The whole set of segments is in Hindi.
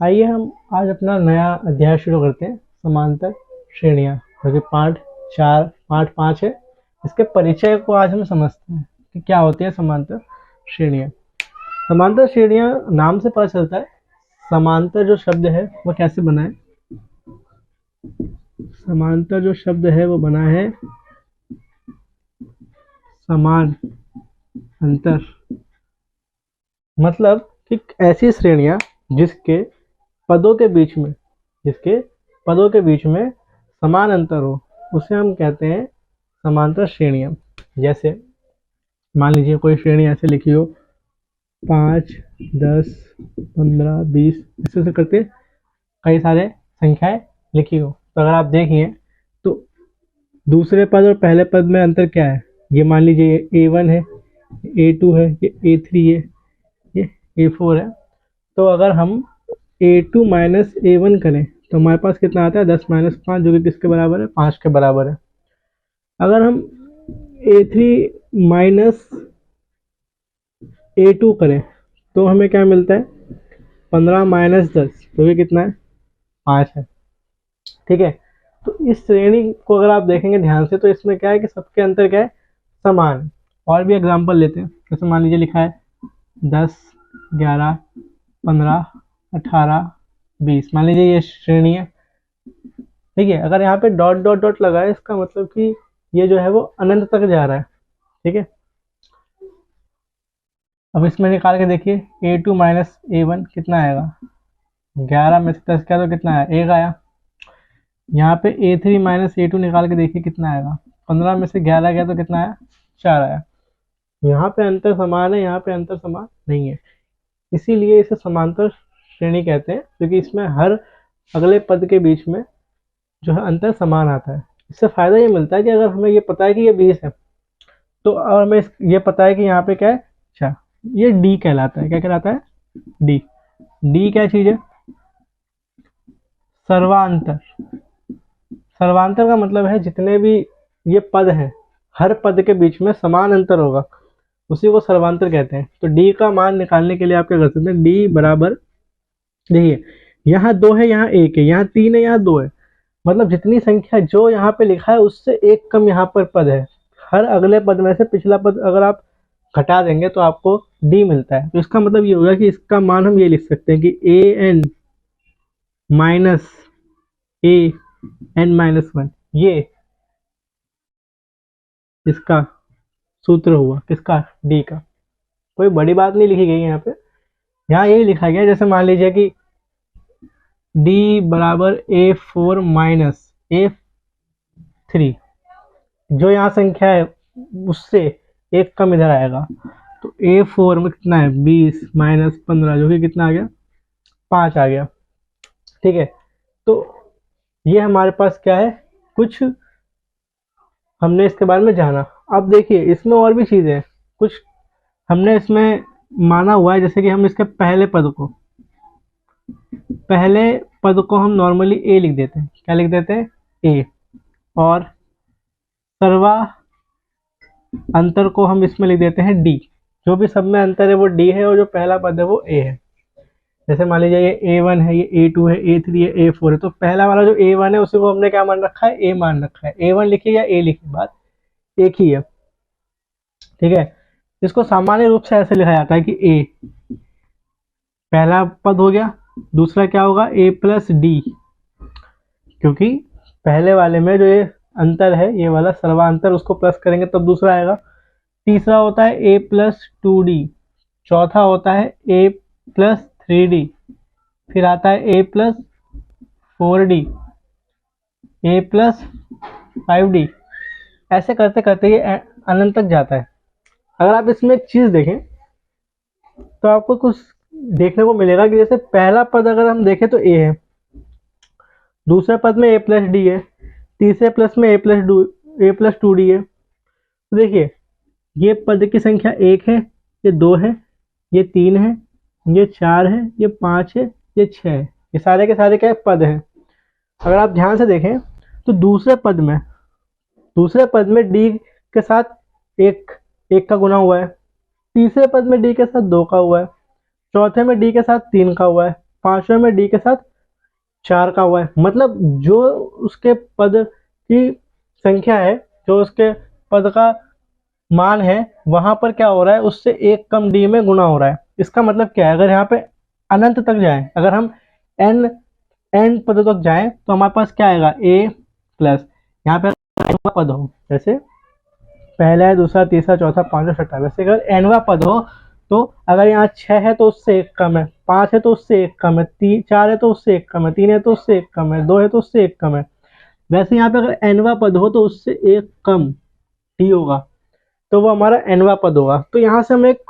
आइए हम आज अपना नया अध्याय शुरू करते हैं, समांतर श्रेणियाँ, जो कि पार्ट 5 है। इसके परिचय को आज हम समझते हैं कि क्या होती है समांतर श्रेणियाँ। समांतर श्रेणियाँ नाम से पता चलता है समांतर जो शब्द है वो कैसे बना है। समांतर जो शब्द है वो बना है समान अंतर, मतलब कि ऐसी श्रेणियाँ जिसके पदों के बीच में समान अंतर हो, उसे हम कहते हैं समांतर श्रेणियाँ। जैसे मान लीजिए कोई श्रेणी ऐसे लिखी हो 5, 10, 15, 20 ऐसे करके कई सारे संख्याएं लिखी हो, तो अगर आप देखिए तो दूसरे पद और पहले पद में अंतर क्या है। ये मान लीजिए ये A1 है, A2 है, ये A3 है, ये A4 है। तो अगर हम A2 माइनस A1 करें तो हमारे पास कितना आता है 10 माइनस 5, जो कि किसके बराबर है, 5 के बराबर है। अगर हम A3 माइनस A2 करें तो हमें क्या मिलता है 15 माइनस 10, जो कि कितना है 5 है। ठीक है, तो इस श्रेणी को अगर आप देखेंगे ध्यान से तो इसमें क्या है कि सबके अंतर क्या है, समान है। और भी एग्जांपल लेते हैं, जैसे मान लीजिए लिखा है 10, 11, 15, 18, 20, मान लीजिए ये श्रेणी है। ठीक है, अगर यहाँ पे डॉट डॉट डॉट लगा है, इसका मतलब कि ये जो है वो अनंत तक जा रहा है। ठीक है, अब इसमें निकाल के देखिए A2 माइनस A1 कितना आएगा, 11 में से 10 क्या तो कितना आया, 1 आया। यहाँ पे A3 माइनस A2 निकाल के देखिए कितना आएगा, 15 में से 11 गया तो कितना आया, 4 आया। यहाँ पे अंतर समान है, यहाँ पे अंतर समान नहीं है, इसीलिए इसे समांतर श्रेणी कहते हैं, क्योंकि इसमें हर अगले पद के बीच में जो है अंतर समान आता है। इससे फायदा ये मिलता है कि अगर हमें ये पता है कि ये 20 है, तो और हमें ये पता है कि यहाँ पे क्या है, अच्छा ये डी कहलाता है। क्या कहलाता है, डी। डी क्या चीज है, सर्वांतर। सर्वांतर का मतलब है जितने भी ये पद हैं, हर पद के बीच में समान अंतर होगा, उसी को सर्वांतर कहते हैं। तो डी का मान निकालने के लिए आप क्या कर सकते हैं, डी बराबर, देखिए यहाँ 2 है, यहाँ 1 है, यहाँ 3 है, यहाँ 2 है, मतलब जितनी संख्या जो यहाँ पे लिखा है उससे एक कम यहाँ पर पद है। हर अगले पद में से पिछला पद अगर आप घटा देंगे तो आपको डी मिलता है। तो इसका मतलब ये होगा कि इसका मान हम ये लिख सकते हैं कि A N minus A n-1, ये इसका सूत्र हुआ, किसका, डी का। कोई बड़ी बात नहीं लिखी गई है यहाँ पे, यहाँ यही लिखा गया। जैसे मान लीजिए कि डी बराबर A4 माइनस A3, जो यहाँ संख्या है उससे एक कम इधर आएगा, तो A4 में कितना है 20 माइनस 15, जो कि कितना आ गया, 5 आ गया। ठीक है, तो ये हमारे पास क्या है, कुछ हमने इसके बारे में जाना। अब देखिए इसमें और भी चीज़ें हैं, कुछ हमने इसमें माना हुआ है। जैसे कि हम इसके पहले पद को हम नॉर्मली ए लिख देते हैं। क्या लिख देते हैं, ए। और सर्वा अंतर को हम इसमें लिख देते हैं डी। जो भी सब में अंतर है वो डी है, और जो पहला पद है वो ए है। जैसे मान लीजिए ये A1 है, ये A2 है, A3 है, A4 है, तो पहला वाला जो A1 है उसी को हमने क्या मान रखा है, ए मान रखा है। A1 लिखिए या ए लिखिए, बात एक ही है। ठीक है, इसको सामान्य रूप से ऐसे लिखा जाता है कि ए पहला पद हो गया, दूसरा क्या होगा, A प्लस डी, क्योंकि पहले वाले में जो ये अंतर है, ये वाला सर्वांतर, उसको प्लस करेंगे तब दूसरा आएगा। तीसरा होता है A प्लस 2D, चौथा होता है A प्लस 3D, फिर आता है A plus 4D, A plus 5D, ऐसे करते करते ये अनंत तक जाता है। अगर आप इसमें एक चीज़ देखें तो आपको कुछ देखने को मिलेगा कि जैसे पहला पद अगर हम देखें तो A है, दूसरे पद में A प्लस डी है, तीसरे प्लस में A प्लस 2D है। तो देखिए ये पद की संख्या 1 है, ये 2 है, ये 3 है, ये 4 है, ये 5 है, ये 6 है, ये सारे के सारे क्या पद हैं। अगर आप ध्यान से देखें तो दूसरे पद में डी के साथ एक का गुना हुआ है, तीसरे पद में डी के साथ 2 का हुआ है, चौथे में डी के साथ 3 का हुआ है, पांचवें में डी के साथ 4 का हुआ है, मतलब जो उसके पद की संख्या है, जो उसके पद का मान है, वहां पर क्या हो रहा है, उससे एक कम डी में गुना हो रहा है। इसका मतलब क्या है, अगर यहाँ पे अनंत तक जाए, अगर हम एन एन पद तक जाए तो हमारे पास क्या आएगा, ए प्लस, यहाँ पे एनवा पद हो, जैसे पहला है, दूसरा, तीसरा, चौथा, पांचवा, छठा, वैसे अगर एनवा पद हो तो अगर यहाँ 6 है तो उससे एक कम है, 5 है तो उससे एक कम है, 4 है तो उससे एक कम है, 3 है तो उससे एक कम है, 2 है तो उससे एक कम है। वैसे यहाँ पे अगर एनवा पद हो तो उससे एक कम टी होगा, तो वो हमारा एनवा पद होगा। तो यहाँ से हम एक,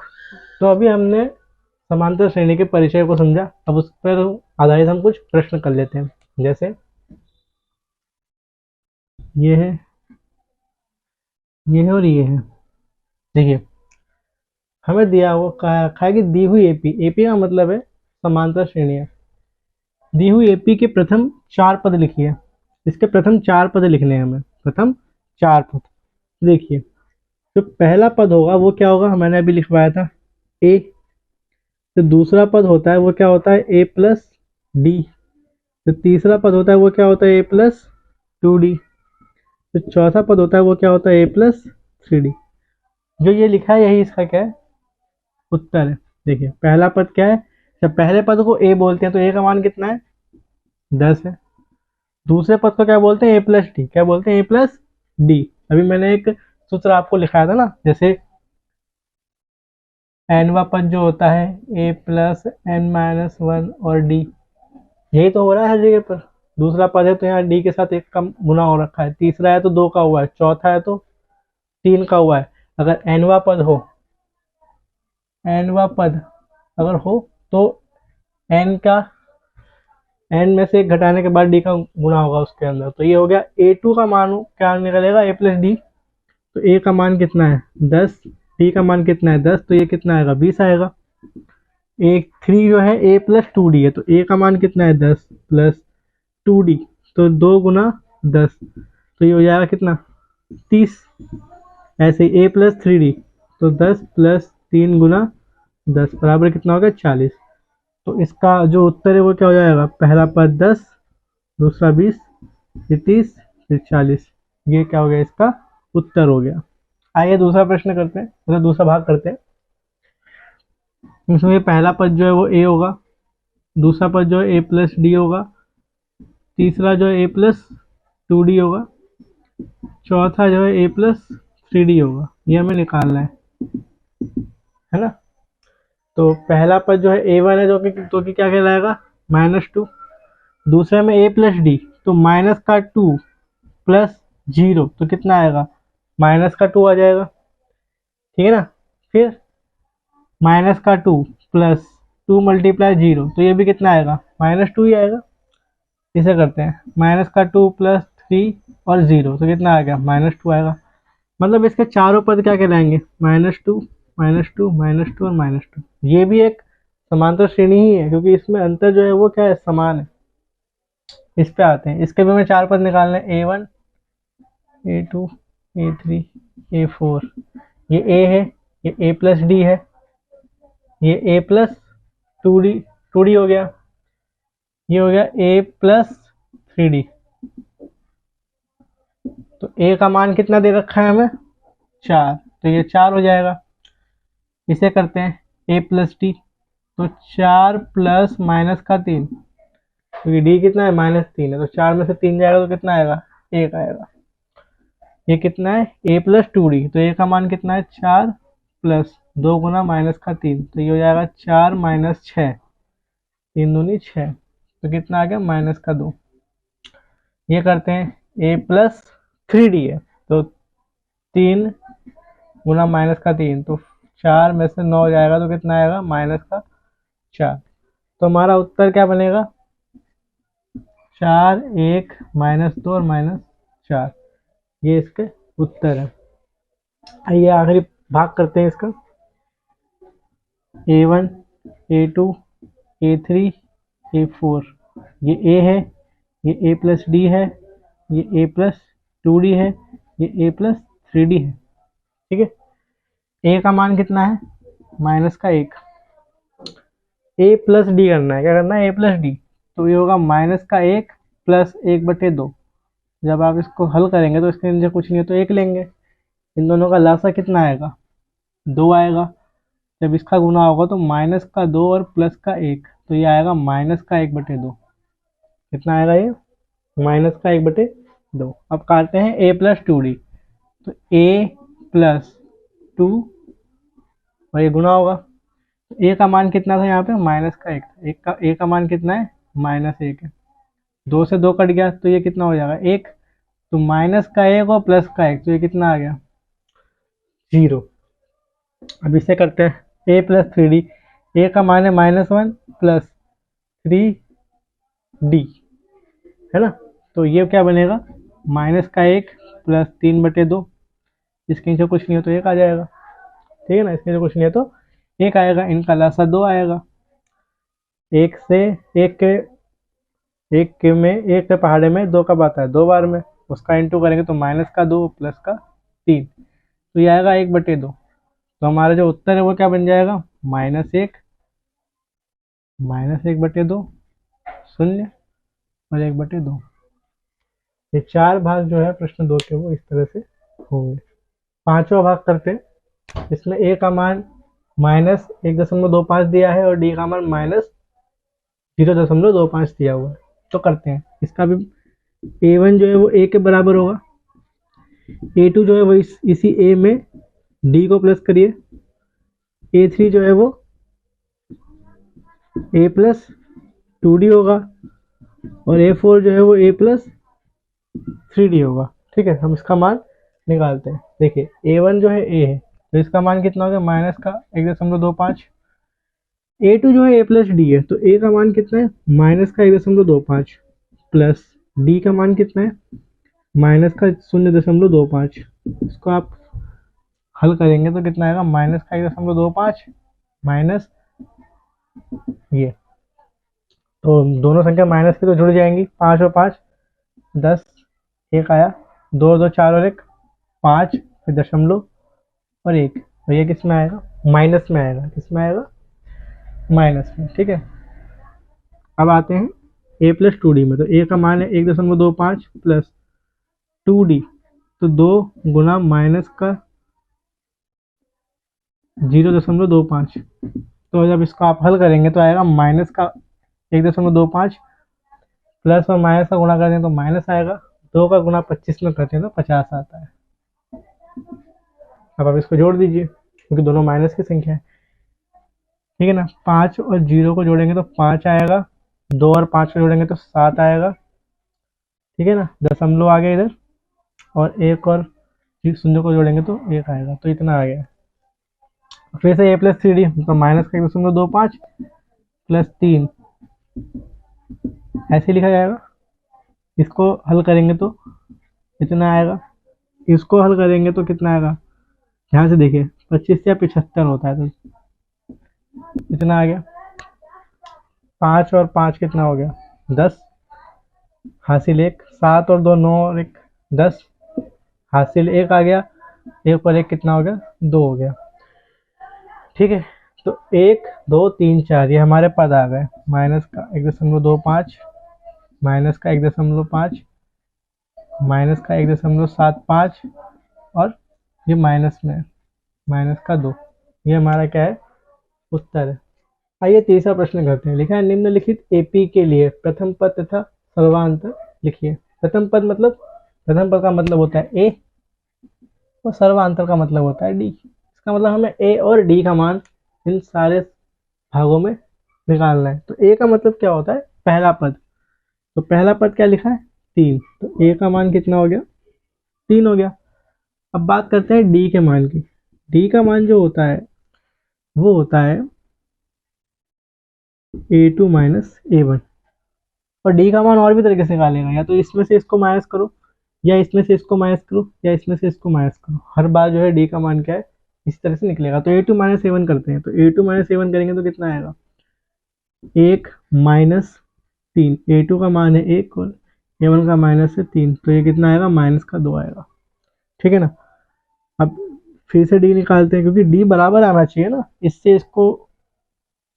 तो अभी हमने समांतर श्रेणी के परिचय को समझा, अब उस पर आधारित हम कुछ प्रश्न कर लेते हैं। जैसे ये है, ये है और ये है। देखिए हमें दिया वो कहा है कि दी हुई एपी, एपी का मतलब है समांतर श्रेणियां, दी हुई एपी के प्रथम 4 पद लिखिए। इसके प्रथम 4 पद लिखने हैं हमें, प्रथम 4 पद। देखिए जो पहला पद होगा वो क्या होगा, मैंने अभी लिखवाया था ए। तो दूसरा पद होता है वो क्या होता है, ए प्लस डी। तो तीसरा पद होता है वो क्या होता है, ए प्लस 2d। तो चौथा पद होता है वो क्या होता है, ए प्लस 3d। जो ये लिखा है यही इसका क्या है, उत्तर है। देखिए पहला पद क्या है, जब पहले पद को ए बोलते हैं तो ए का मान कितना है, 10 है। दूसरे पद को क्या बोलते हैं, ए प्लस डी, क्या बोलते हैं, ए प्लस डी। अभी मैंने एक सूत्र आपको लिखाया था ना, जैसे एनवा पद जो होता है ए प्लस एन माइनस 1 और डी, यही तो हो रहा है हर जगह पर। दूसरा पद है तो यहाँ डी के साथ एक कम गुना हो रखा है, तीसरा है तो 2 का हुआ है, चौथा है तो 3 का हुआ है। अगर एनवा पद हो, एनवा पद अगर हो तो एन का, एन में से एक घटाने के बाद डी का गुना होगा उसके अंदर। तो ये हो गया ए टू का मान क्या निकलेगा, ए प्लस डी। तो ए का मान कितना है 10, डी का मान कितना है 10, तो ये कितना आएगा 20 आएगा। ए थ्री जो है ए प्लस 2d है, तो ए का मान कितना है 10 प्लस 2d, तो 2 गुना 10, तो ये हो जाएगा कितना 30। ऐसे ही ए प्लस 3d, तो 10 प्लस 3 गुना 10 बराबर कितना होगा 40। तो इसका जो उत्तर है वो क्या हो जाएगा, पहला पद 10, दूसरा 20, फिर 30, फिर 40। ये क्या हो गया, इसका उत्तर हो गया। आइए दूसरा प्रश्न करते हैं, मतलब दूसरा भाग करते हैं। इसमें पहला पद जो है वो ए होगा, दूसरा पद जो है ए प्लस डी होगा, तीसरा जो है ए प्लस 2d होगा, चौथा जो है ए प्लस 3d होगा। ये हमें निकालना है ना। तो पहला पद जो है a1 है, जो कि क्या कहलाएगा, -2। दूसरे में a प्लस डी, तो माइनस का 2 प्लस 0, तो कितना आएगा, माइनस का 2 आ जाएगा, ठीक है ना। फिर माइनस का 2 प्लस 2 मल्टीप्लाई 0, तो ये भी कितना आएगा, -2 ही आएगा। इसे करते हैं, माइनस का 2 प्लस 3 और 0, तो कितना आ गया, -2 आएगा। मतलब इसके चारों पद क्या कहलाएंगे, -2, -2, -2 और -2। ये भी एक समांतर श्रेणी ही है, क्योंकि इसमें अंतर जो है वो क्या है, समान है। इस पे आते हैं, इसके भी हमें 4 पद निकालने हैं, A1, A2, A3, A4। ये A है, ये A प्लस डी है, ये A प्लस 2D हो गया, ये हो गया A प्लस 3D। तो A का मान कितना दे रखा है हमें, 4, तो ये 4 हो जाएगा। इसे करते हैं A प्लस डी, तो 4 प्लस माइनस का 3, क्योंकि डी कितना है, -3 है, तो 4 में से 3 जाएगा तो कितना आएगा, 1 आएगा। ये कितना है, A प्लस 2d, तो A का मान कितना है, 4 प्लस 2 गुना माइनस का 3, तो ये हो जाएगा 4 माइनस 6, 3 दूनी 6, तो कितना आ गया, माइनस का 2। ये करते हैं A प्लस 3d है, तो 3 गुना माइनस का 3, तो 4 में से 9 जाएगा तो कितना आएगा, माइनस का 4। तो हमारा उत्तर क्या बनेगा, 4, 1, -2 और -4। ये इसके उत्तर है। आइए आखिरी भाग करते हैं इसका, A1, A2, A3, A4। ये A है, ये A प्लस डी है, ये A प्लस 2d है, ये A प्लस 3d है, ठीक है। A का मान कितना है, -1। ए प्लस डी करना है। क्या करना है? ए प्लस डी। तो ये होगा माइनस का एक प्लस एक बटे दो। जब आप इसको हल करेंगे तो इसके नीचे कुछ नहीं है तो एक लेंगे। इन दोनों का लासा कितना आएगा? दो आएगा। जब इसका गुना होगा तो माइनस का दो और प्लस का एक, तो ये आएगा माइनस का एक बटे दो। कितना आएगा ये? माइनस का एक बटे दो। अब काटते हैं ए प्लस टू डी। तो ए प्लस टू और ये गुना होगा। ए का मान कितना था यहाँ पे? माइनस का एक था। एक का ए का मान कितना है? माइनस एक है। दो से दो कट गया तो ये कितना हो जाएगा? एक। तो माइनस का एक और प्लस का एक, तो ये कितना आ गया? जीरो। अब इसे करते हैं ए प्लस थ्री डी। ए का मान है minus one plus three D, है ना। तो ये क्या बनेगा? माइनस का एक प्लस तीन बटे दो। इसके नीचे कुछ नहीं है तो एक आ जाएगा। ठीक है ना, इसके नीचे कुछ नहीं है तो एक आएगा। इनका लासा दो आएगा। एक से एक के एक के पहाड़े में दो कब आता है? दो बार में। उसका इंटू करेंगे तो माइनस का दो प्लस का तीन, तो ये आएगा एक बटे दो। तो हमारा जो उत्तर है वो क्या बन जाएगा? माइनस एक बटे दो शून्य और एक बटे दो। ये चार भाग जो है प्रश्न दो के वो इस तरह से होंगे। पांचवा भाग करते हैं। इसमें ए का मान माइनस 1.25 दिया है और डी का मान माइनस 0.25 दिया हुआ है। तो करते हैं इसका भी। ए वन जो है वो ए के बराबर होगा। ए टू जो है वो इसी ए में डी को प्लस करिए। ए थ्री जो है वो ए प्लस टू डी होगा और ए फोर जो है वो ए प्लस थ्री डी होगा। ठीक है, हम इसका मान निकालते हैं। देखिए ए वन जो है ए है तो इसका मान कितना हो गया? माइनस का 1.25। ए टू जो है ए प्लस डी है तो ए का मान कितना है? माइनस का 1.25 प्लस डी का मान कितना है? माइनस का 0.25। इसको आप हल करेंगे तो कितना आएगा? माइनस का 1.25 माइनस ये, तो दोनों संख्या माइनस की तो जुड़ जाएंगी। पाँच और पाँच 10, एक आया, दो दो चार और एक पाँच, फिर दशमलव और एक, तो ये किस में आएगा? माइनस में आएगा। किस में आएगा? माइनस में। ठीक है, अब आते हैं ए प्लस टू डी में। तो ए का मान है 1.25 प्लस टू डी, तो दो गुना माइनस का 0.25। तो जब इसको आप हल करेंगे तो आएगा माइनस का 1.25 प्लस और माइनस का गुणा करते हैं तो माइनस आएगा। दो का गुणा 25 में करते हैं तो 50 आता है। अब आप इसको जोड़ दीजिए क्योंकि दोनों माइनस की संख्या है। ठीक है ना, 5 और 0 को जोड़ेंगे तो 5 आएगा, 2 और 5 को जोड़ेंगे तो 7 आएगा। ठीक है ना, दशमलव आ गया इधर और एक और शून्य को जोड़ेंगे तो एक आएगा, तो इतना आ गया। फिर से ए प्लस थ्री डी, तो माइनस का 1.25 प्लस तीन ऐसे लिखा जाएगा। इसको हल करेंगे तो कितना आएगा? इसको हल करेंगे तो कितना आएगा? ध्यान से देखिए, 25 या 75 होता है तो कितना आ गया? 5 और 5 कितना हो गया? 10, हासिल एक, 7 और 2 9 और एक 10, हासिल एक आ गया, एक और एक कितना हो गया? 2 हो गया। ठीक है, तो 1 2 3 4 ये हमारे पद आ गए। माइनस का 1.25 माइनस का 1.5 माइनस का 1.75 और ये माइनस में माइनस का 2। ये हमारा क्या है? उत्तर है। आइए तीसरा प्रश्न करते हैं। लिखा है निम्नलिखित एपी के लिए प्रथम पद तथा सर्वांतर लिखिए। प्रथम पद का मतलब होता है ए और सर्वांतर का मतलब होता है डी। इसका मतलब हमें ए और डी का मान इन सारे भागों में निकालना है। तो ए का मतलब क्या होता है? पहला पद। तो पहला पद क्या लिखा है? 3, तो ए का मान कितना हो गया? 3 हो गया। अब बात करते हैं डी के मान की। डी का मान जो होता है वो होता है a2 माइनस a1। और डी का मान और भी तरीके से निकालेगा, या तो इसमें से इसको माइनस करो या इसमें से इसको माइनस करो या इसमें से इसको माइनस करो। हर बार जो है डी का मान क्या है? इस तरह से निकलेगा। तो a2 माइनस a1 करते हैं। तो a2 माइनस a1 करेंगे तो कितना आएगा? 1 माइनस 3। a2 का मान है 1 और a1 का माइनस है 3, तो ये कितना आएगा? माइनस का 2 आएगा। ठीक है ना। अब फिर से डी निकालते हैं क्योंकि डी बराबर आना चाहिए ना, इससे इसको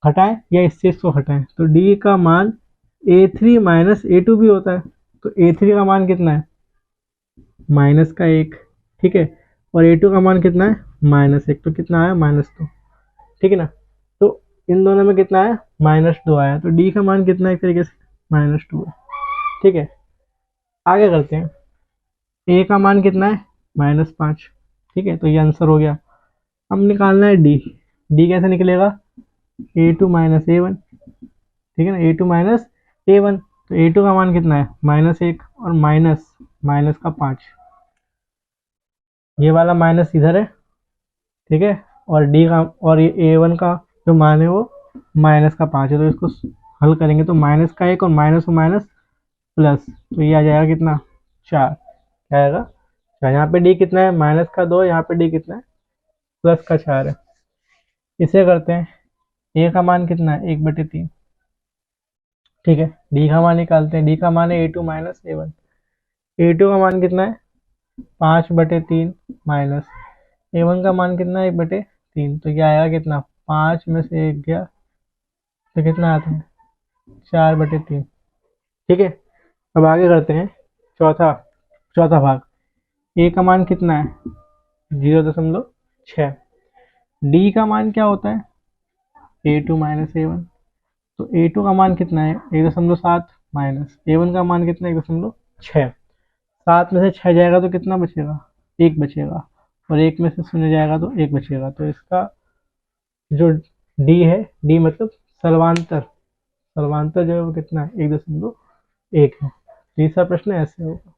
हटाएं या इस चीज को हटाएं, तो डी का मान A3 माइनस A2 भी होता है। तो A3 का मान कितना है, -1, ठीक है, और A2 का मान कितना है, -1, तो कितना आया, -2, ठीक है ना। तो इन दोनों में कितना है, -2 आया, तो डी का मान कितना है, एक तरीके से -2 है, ठीक है। आगे करते हैं, ए का मान कितना है, -5, ठीक है, तो ये आंसर हो गया। अब निकालना है डी। डी कैसे निकलेगा, A2 माइनस A1, ठीक है ना, A2 माइनस A1, तो A2 का मान कितना है, -1, और माइनस माइनस का 5, ये वाला माइनस इधर है, ठीक है, और डी का और ये A1 का जो मान है वो -5 है, तो इसको हल करेंगे तो -1 और माइनस प्लस, तो ये आ जाएगा कितना, 4, क्या आएगा 4। यहाँ पे डी कितना है, -2, यहाँ पे डी कितना है, +4 है। इसे करते हैं, ए का मान कितना है, 1/3, ठीक है। डी का मान निकालते हैं, डी का मान है A2 माइनस A1, A2 का मान कितना है, 5/3 माइनस A1 का मान कितना है, 1/3, तो क्या आएगा कितना, 5 में से 1 गया तो कितना आता है, 4/3, ठीक है। अब आगे करते हैं, चौथा चौथा भाग। ए का मान कितना है, 0.6। डी का मान क्या होता है, A2 माइनस A1, तो A2 का मान कितना है, 1.7, माइनस A1 का मान कितना है, 1.6। 7 में से 6 जाएगा तो कितना बचेगा, 1 बचेगा, और 1 में से 0 जाएगा तो 1 बचेगा, तो इसका जो डी है, डी मतलब सर्वांतर, सर्वांतर जो है वो कितना है, 1.1 है। तीसरा प्रश्न ऐसे होगा।